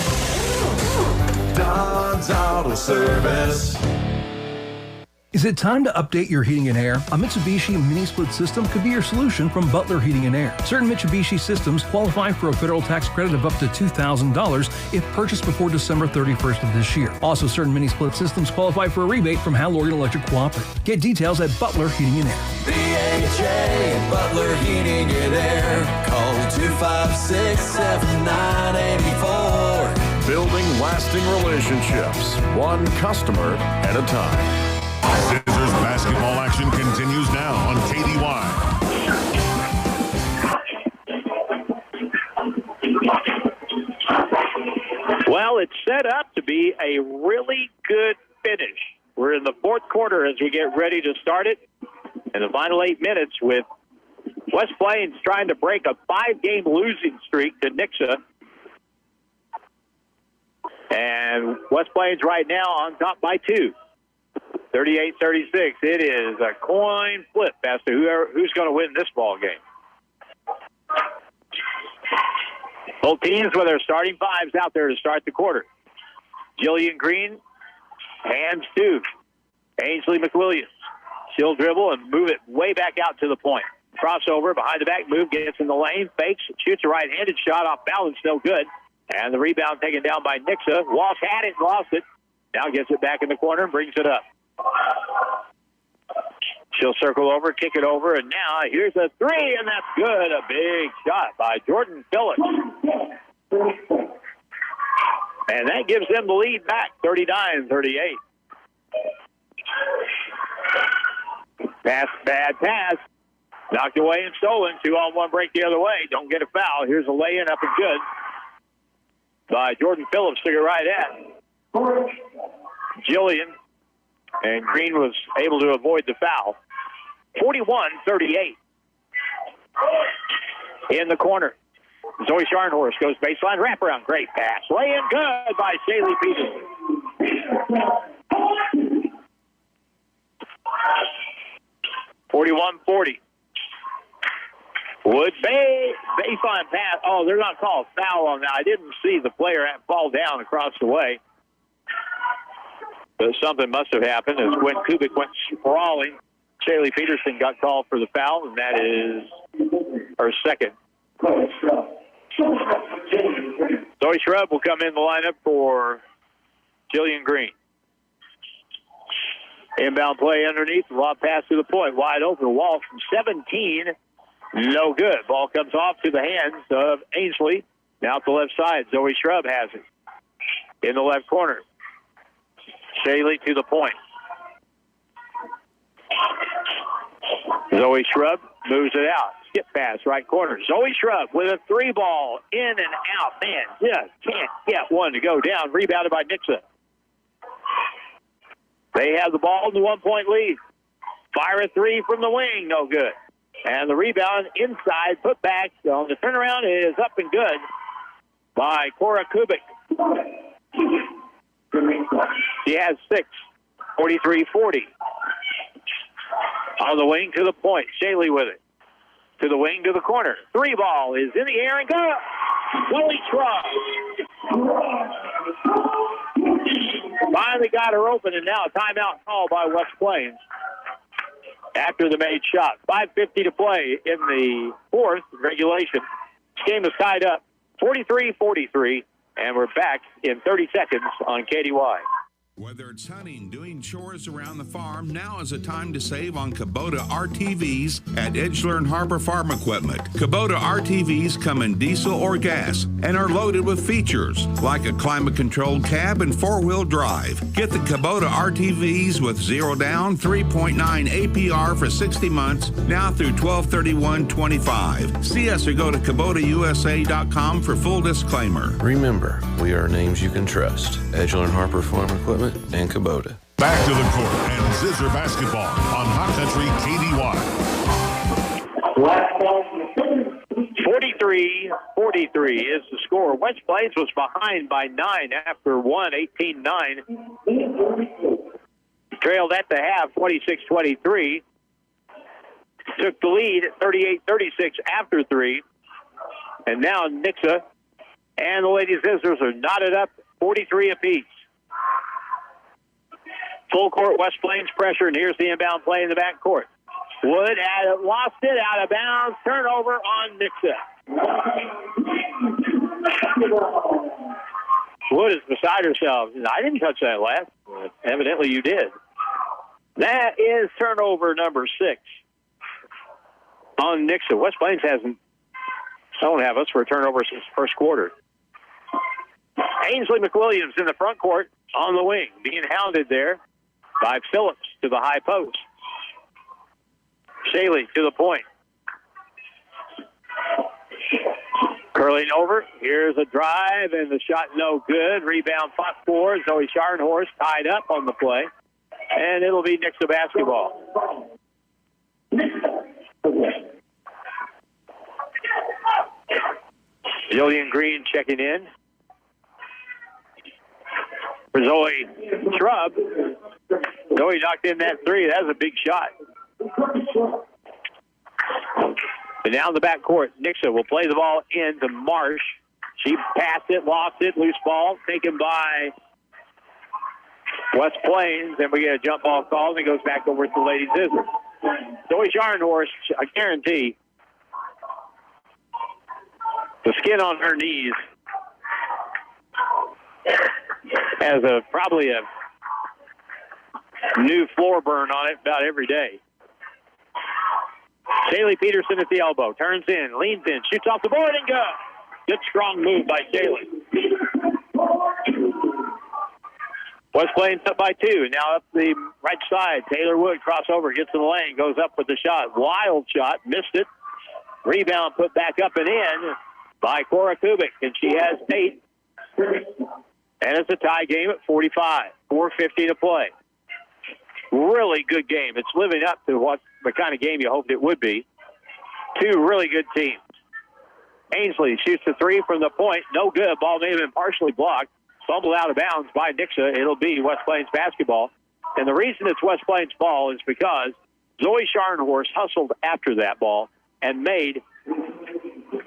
Don's Auto Service. Is it time to update your heating and air? A Mitsubishi mini-split system could be your solution from Butler Heating and Air. Certain Mitsubishi systems qualify for a federal tax credit of up to $2,000 if purchased before December 31st of this year. Also, certain mini-split systems qualify for a rebate from Hal Logan Electric Cooperative. Get details at Butler Heating and Air. BHA Butler Heating and Air. Call 256-7984. Building lasting relationships, one customer at a time. Zizzers basketball action continues now on KDY. Well, it's set up to be a really good finish. We're in the fourth quarter as we get ready to start it. in the final 8 minutes with West Plains trying to break a 5-game losing streak to Nixa. And West Plains right now on top by 2. 38-36. It is a coin flip as to who's going to win this ball game. Both teams with their starting fives out there to start the quarter. Jillian Green hands to Ainsley McWilliams. She'll dribble and move it way back out to the point. Crossover, behind the back move, gets in the lane, fakes, shoots a right-handed shot off balance, no good. And the rebound taken down by Nixa. Walsh had it, lost it. Now gets it back in the corner and brings it up. She'll circle over, kick it over, and now here's a three, and that's good. A big shot by Jordan Phillips. And that gives them the lead back, 39-38. Bad pass. Knocked away and stolen. 2-on-1 break the other way. Don't get a foul. Here's a lay-in up and good by Jordan Phillips. Took it right at Jillian. And Green was able to avoid the foul. 41-38. In the corner. Zoe Scharnhorst goes baseline, wraparound. Great pass. Lay-in good by Shaylee Peterson. 41-40. Wood baseline pass. Oh, they're not called foul on that. I didn't see the player fall down across the way. But something must have happened as when Kubik went sprawling. Shaylee Peterson got called for the foul, and that is her second. Zoe Shrub will come in the lineup for Jillian Green. Inbound play underneath, lob pass to the point, wide open. Wall from 17, no good. Ball comes off to the hands of Ainsley. Now to the left side, Zoe Shrub has it in the left corner. Shaylee to the point. Zoe Shrub moves it out. Skip pass, right corner. Zoe Shrub with a three ball in and out. Man, just can't get one to go down. Rebounded by Nixa. They have the ball in the 1-point lead. Fire a three from the wing, no good. And the rebound inside, put back on the turnaround is up and good by Cora Kubik. She has 6, 43-40. On the wing to the point. Shaylee with it. To the wing to the corner. Three ball is in the air and go. Zoe Shrub. Finally got her open, and now a timeout call by West Plains after the made shot. 5:50 to play in the fourth regulation. This game is tied up 43-43, and we're back in 30 seconds on KDY. Whether it's hunting, doing chores around the farm, now is a time to save on Kubota RTVs at Edgeler and Harbor Farm Equipment. Kubota RTVs come in diesel or gas and are loaded with features like a climate-controlled cab and four-wheel drive. Get the Kubota RTVs with 0 down, 3.9 APR for 60 months, now through 12/31/25. See us or go to KubotaUSA.com for full disclaimer. Remember, we are names you can trust. Edgeler and Harbor Farm Equipment and Kubota. Back to the court and Zizzer basketball on Hot Country KDY. 43-43 is the score. West Plains was behind by 9 after 1, 18-9. Trailed at the half, 26-23. Took the lead at 38-36 after 3. And now Nixa and the Lady Zizzers are knotted up 43 apiece. Full court West Plains pressure, and here's the inbound play in the back court. Wood had lost it out of bounds. Turnover on Nixa. Wood is beside herself. I didn't touch that last, but evidently you did. That is turnover number 6 on Nixa. West Plains don't have us for a turnover since first quarter. Ainsley McWilliams in the front court on the wing, being hounded there by Phillips to the high post. Shaylee to the point. Curling over. Here's a drive, and the shot no good. Rebound fought for. Zoe Scharnhorst tied up on the play. And it'll be Nixa basketball. Jillian Green checking in. For Zoe Shrub. Zoe knocked in that three. That was a big shot. But now in the backcourt, Nixa will play the ball into Marsh. She passed it, lost it, loose ball, taken by West Plains. Then we get a jump ball call, and it goes back over to the Lady Zizzers. Zoe Scharnhorst, I guarantee, the skin on her knees has probably a new floor burn on it about every day. Shaylee Peterson at the elbow, turns in, leans in, shoots off the board and goes. Good strong move by Shaylee. West Plains up by 2. Now up the right side. Taylor Wood crossover, gets in the lane, goes up with the shot. Wild shot, missed it. Rebound put back up and in by Cora Kubik, and she has 8. And it's a tie game at 45. 4:50 to play. Really good game. It's living up to what the kind of game you hoped it would be. Two really good teams. Ainsley shoots the three from the point. No good. Ball may have been partially blocked. Fumbled out of bounds by Nixa. It'll be West Plains basketball. And the reason it's West Plains ball is because Zoe Scharnhorst hustled after that ball and made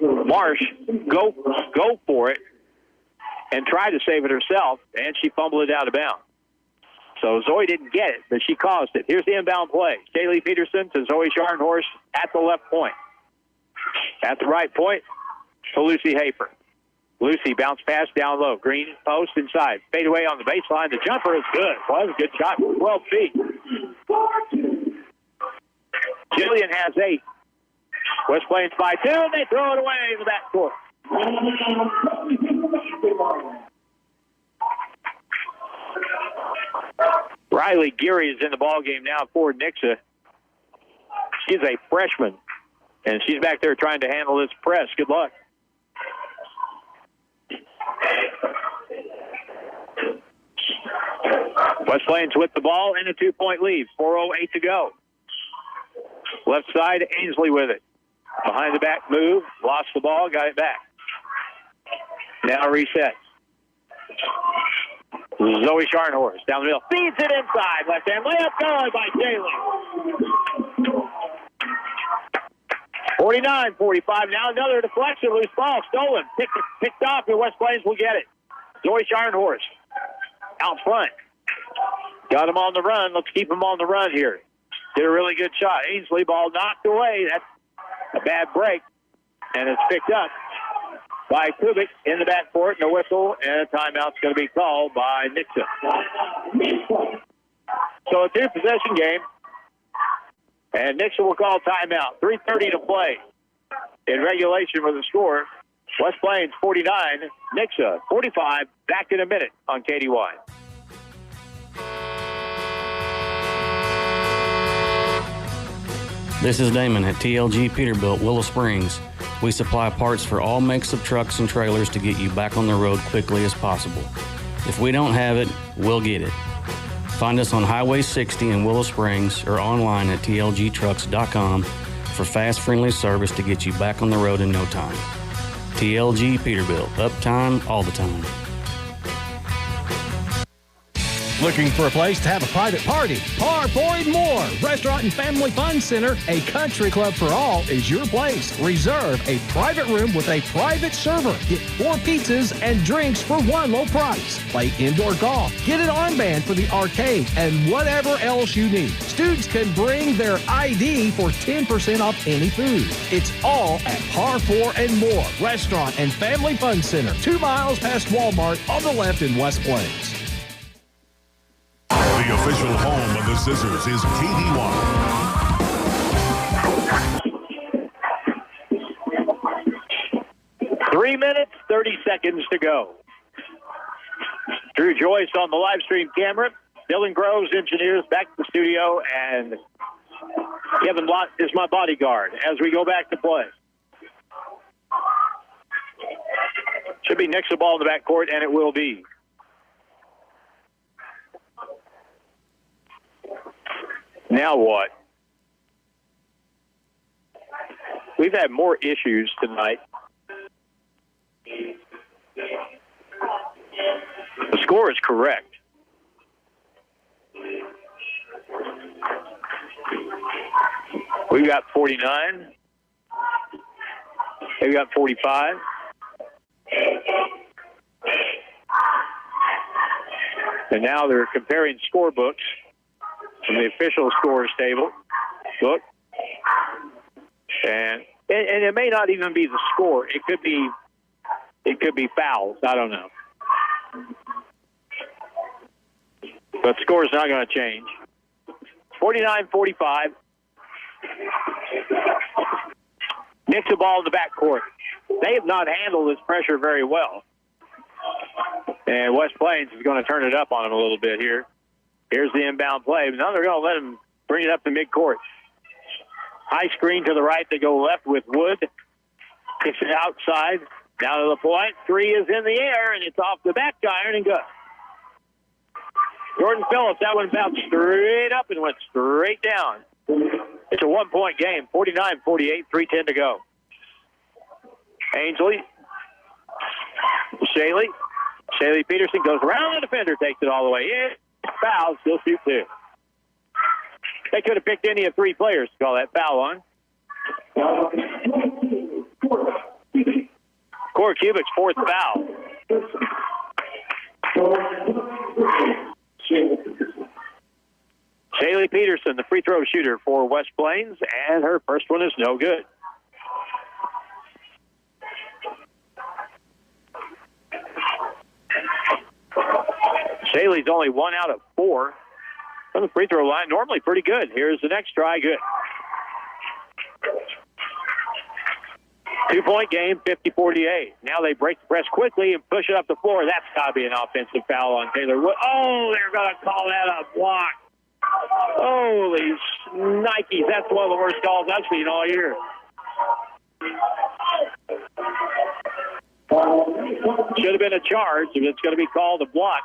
Marsh go for it and tried to save it herself, and she fumbled it out of bounds. So Zoe didn't get it, but she caused it. Here's the inbound play. Shaylee Peterson to Zoe Scharnhorst at the left point. At the right point to Lucy Hafer. Lucy bounce pass down low. Green post inside. Fade away on the baseline. The jumper is good. Was a good shot. 12 feet. Jillian has 8. West Plains by 2, and they throw it away in the backcourt. Riley Geary is in the ballgame now for Nixa. She's a freshman, and she's back there trying to handle this press. Good luck. West Plains with the ball and a 2-point lead. 4:08 to go. Left side, Ainsley with it. Behind the back move, lost the ball, got it back. Now reset. Zoe Scharnhorst down the middle. Feeds it inside. Left hand layup good by Taylor. 49-45. Now another deflection. Loose ball. Stolen. Picked off, and West Plains will get it. Zoe Scharnhorst out front. Got him on the run. Let's keep him on the run here. Did a really good shot. Ainsley, ball knocked away. That's a bad break. And it's picked up by Kubik in the backcourt, and a whistle, and a timeout's going to be called by Nixa. So a 2-possession game, and Nixa will call timeout. 3:30 to play in regulation with the score. West Plains 49, Nixa 45. Back in a minute on KDY. This is Damon at TLG Peterbilt, Willow Springs. We supply parts for all makes of trucks and trailers to get you back on the road quickly as possible. If we don't have it, we'll get it. Find us on Highway 60 in Willow Springs or online at tlgtrucks.com for fast, friendly service to get you back on the road in no time. TLG Peterbilt, uptime all the time. Looking for a place to have a private party? Par 4 and More Restaurant and Family Fun Center, a country club for all, is your place. Reserve a private room with a private server. Get 4 pizzas and drinks for one low price. Play indoor golf. Get an armband for the arcade and whatever else you need. Students can bring their ID for 10% off any food. It's all at Par 4 and More Restaurant and Family Fun Center, 2 miles past Walmart on the left in West Plains. The official home of the Zizzers is KDY. Three minutes, 30 seconds to go. Drew Joyce on the live stream camera. Dylan Groves, engineers, back to the studio, and Kevin Lott is my bodyguard as we go back to play. Should be Nixa ball in the backcourt, and it will be. Now what? we've had more issues tonight. The score is correct. We've got 49. They've got 45. And now they're comparing scorebooks from the official scores table book. And it may not even be the score. It could be fouls. I don't know. But the score is not going to change. 49-45. Nixa ball in the backcourt. They have not handled this pressure very well. And West Plains is going to turn it up on them a little bit here. Here's the inbound play. But now they're going to let them bring it up to midcourt. High screen to the right. They go left with Wood. Kicks it outside. Down to the point. Three is in the air, and it's off the back iron and good. Jordan Phillips, that one bounced straight up and went straight down. It's a 1-point game, 49-48, 3:10 to go. Ainsley. Shaley Peterson goes around the defender, takes it all the way in. Foul, still shoot two. They could have picked any of three players to call that foul on. Corey Kubik's fourth foul. Shaley Peterson, the free throw shooter for West Plains, and her first one is no good. Shaley's only 1 out of 4 from the free throw line. Normally pretty good. Here's the next try. Good. 2-point game, 50-48. Now they break the press quickly and push it up the floor. That's got to be an offensive foul on Taylor Wood. Oh, they're going to call that a block. Holy Nikes. That's one of the worst calls I've seen all year. Should have been a charge if it's going to be called a block.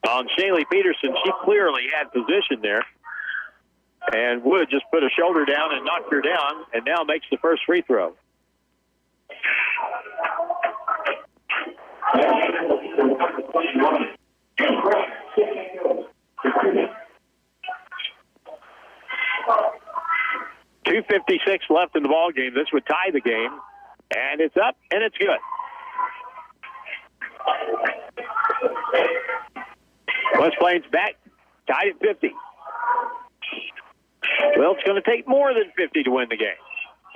On Shaley Peterson, she clearly had position there. And Wood just put a shoulder down and knocked her down, and now makes the first free throw. .256 left in the ball game. This would tie the game, and it's up, and it's good. West Plains back, tied at 50. Well, it's going to take more than 50 to win the game.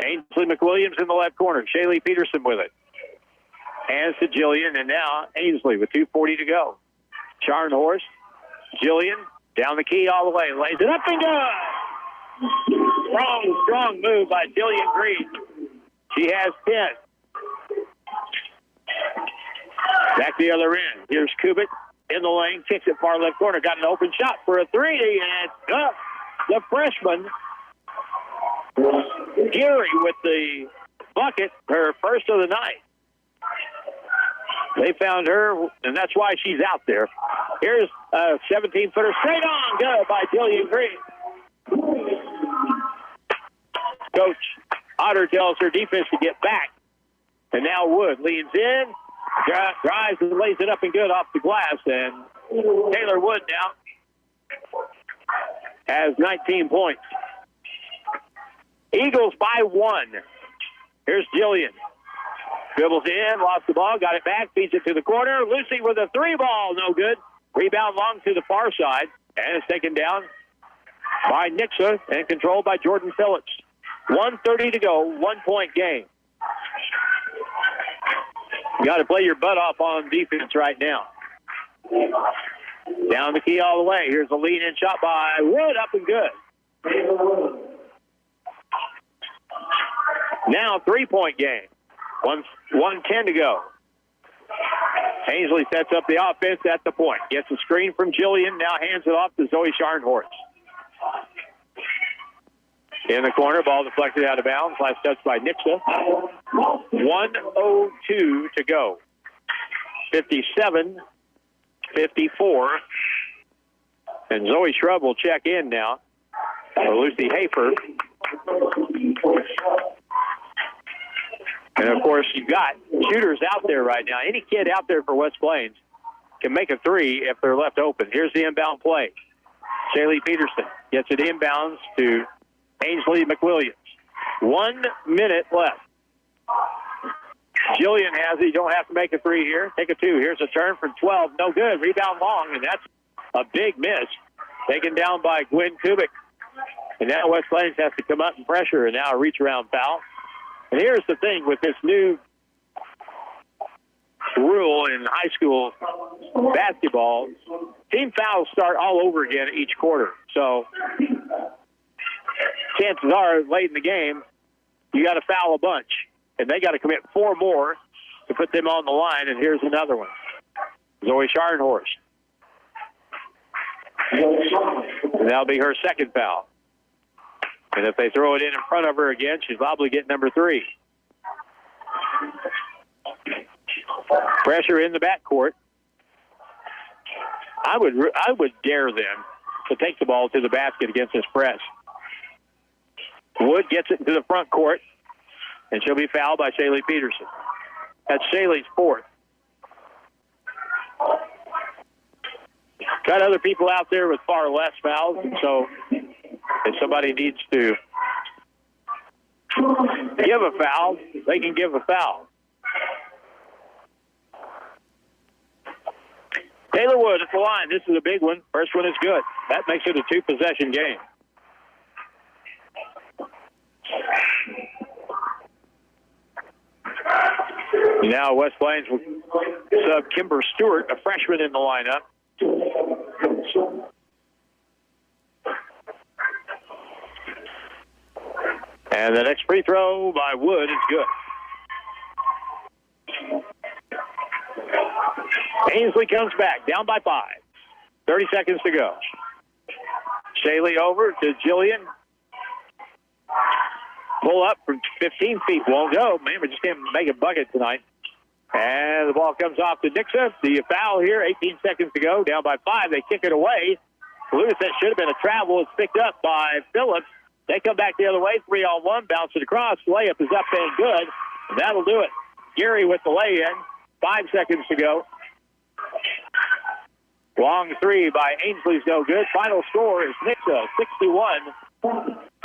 Ainsley McWilliams in the left corner. Shaley Peterson with it. Hands to Jillian, and now Ainsley with 2:40 to go. Scharnhorst, Jillian, down the key all the way. Lays it up and good. Strong move by Jillian Green. She has 10. Back the other end. Here's Kubik in the lane. Kicks it far left corner. Got an open shot for a three, and it's up. The freshman, Geary, with the bucket, her first of the night. They found her, and that's why she's out there. Here's a 17-footer straight on. Good by Jillian Green. Coach Otter tells her defense to get back. And now Wood leans in, drives and lays it up and good off the glass. And Taylor Wood now has 19 points. Eagles by 1. Here's Jillian. Dribbles in, lost the ball, got it back, feeds it to the corner. Lucy with a 3-ball, no good. Rebound long to the far side, and it's taken down by Nixa and controlled by Jordan Phillips. 1:30 to go, 1-point game. You got to play your butt off on defense right now. Down the key all the way. Here's a lead-in shot by Wood, up and good. Now 3-point game. 1:10 to go. Ainsley sets up the offense at the point. Gets a screen from Jillian. Now hands it off to Zoe Scharnhorst. In the corner, ball deflected out of bounds. Last touch by Nixa. 1:02 to go. 57-54. And Zoe Shrub will check in now. Lucy Hafer And, of course, you've got shooters out there right now. Any kid out there for West Plains can make a three if they're left open. Here's the inbound play. Shaylee Peterson gets it inbounds to Ainsley McWilliams. 1 minute left. Jillian has it. You don't have to make a three here. Take a two. Here's a turn from 12. No good. Rebound long, and that's a big miss. Taken down by Gwen Kubik. And now West Plains has to come up and pressure, and now a reach-around foul. And here's the thing with this new rule in high school basketball, team fouls start all over again each quarter. So chances are, late in the game, you got to foul a bunch. And they got to commit 4 more to put them on the line. And here's another one. Zoe Scharnhorst. And that'll be her second foul. And if they throw it in front of her again, she's probably getting number 3. Pressure in the backcourt. I would dare them to take the ball to the basket against this press. Wood gets it into the front court, and she'll be fouled by Shaylee Peterson. That's Shaylee's 4th. Got other people out there with far less fouls, so if somebody needs to give a foul, they can give a foul. Taylor Wood at the line. This is a big one. First one is good. That makes it a 2-possession game. Now West Plains will sub Kimber Stewart, a freshman, in the lineup. And the next free throw by Wood is good. Ainsley comes back, down by 5. 30 seconds to go. Shaylee over to Jillian. Pull up from 15 feet. Won't go. Man, we just can't make a bucket tonight. And the ball comes off to Nixa. The foul here, 18 seconds to go. Down by 5. They kick it away. Lewis, that should have been a travel. It's picked up by Phillips. They come back the other way. 3-on-1. Bounce it across. Layup is up and good. And that'll do it. Gary with the lay-in. 5 seconds to go. Long three by Ainsley's no good. Final score is Nixa 61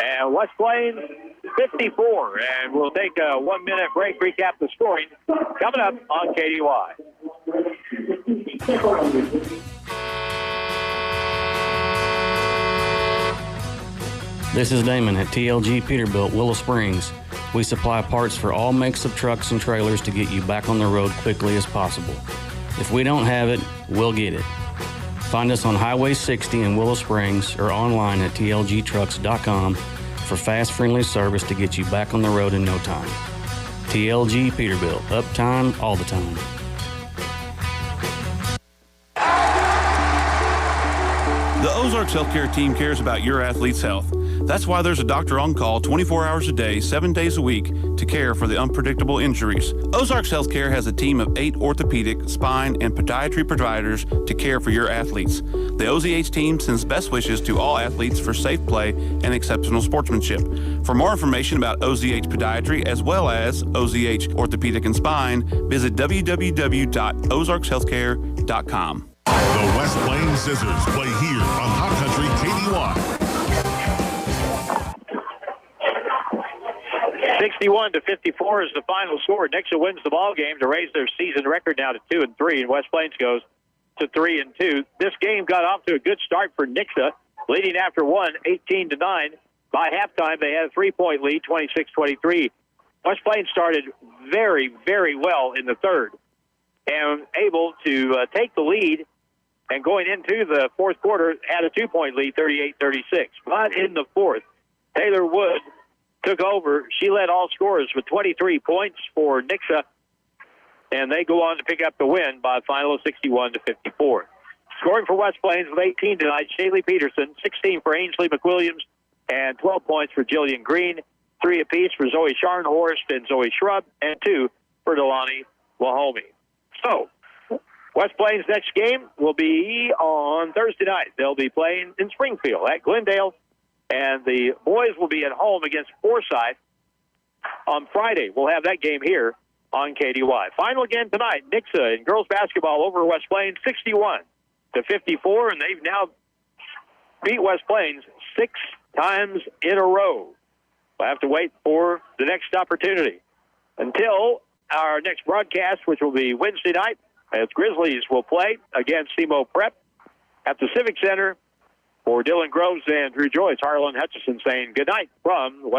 and West Plains 54. And we'll take a 1-minute break, recap the scoring coming up on KDY. This is Damon at TLG Peterbilt, Willow Springs. We supply parts for all makes of trucks and trailers to get you back on the road quickly as possible. If we don't have it, we'll get it. Find us on Highway 60 in Willow Springs or online at tlgtrucks.com for fast, friendly service to get you back on the road in no time. TLG Peterbilt, uptime all the time. The Ozarks Healthcare team cares about your athlete's health. That's why there's a doctor on call 24 hours a day, 7 days a week to care for the unpredictable injuries. Ozarks Healthcare has a team of 8 orthopedic, spine, and podiatry providers to care for your athletes. The OZH team sends best wishes to all athletes for safe play and exceptional sportsmanship. For more information about OZH Podiatry as well as OZH Orthopedic and Spine, visit www.ozarkshealthcare.com. The West Plains Zizzers play here on Hot Country KDY. 61-54 is the final score. Nixa wins the ball game to raise their season record now to 2-3, and West Plains goes to 3-2. This game got off to a good start for Nixa, leading after one, 18-9. By halftime, they had a 3-point lead, 26-23. West Plains started very, very well in the third and able to take the lead, and going into the fourth quarter, had a 2-point lead, 38-36. But in the fourth, Taylor Wood took over. She led all scorers with 23 points for Nixa, and they go on to pick up the win by a final of 61-54. Scoring for West Plains with 18 tonight, Shaylee Peterson, 16 for Ainsley McWilliams, and 12 points for Jillian Green, 3 apiece for Zoe Scharnhorst and Zoe Shrub, and 2 for Delani Wahomey. So, West Plains' next game will be on Thursday night. They'll be playing in Springfield at Glendale, and the boys will be at home against Forsyth. on Friday. We'll have that game here on KDY. Final again tonight, Nixa in girls basketball over West Plains, 61-54, and they've now beat West Plains 6 times in a row. We'll have to wait for the next opportunity. Until our next broadcast, which will be Wednesday night, as Grizzlies will play against SEMO Prep at the Civic Center. For Dylan Groves and Drew Joyce, Harlan Hutchison saying good night from West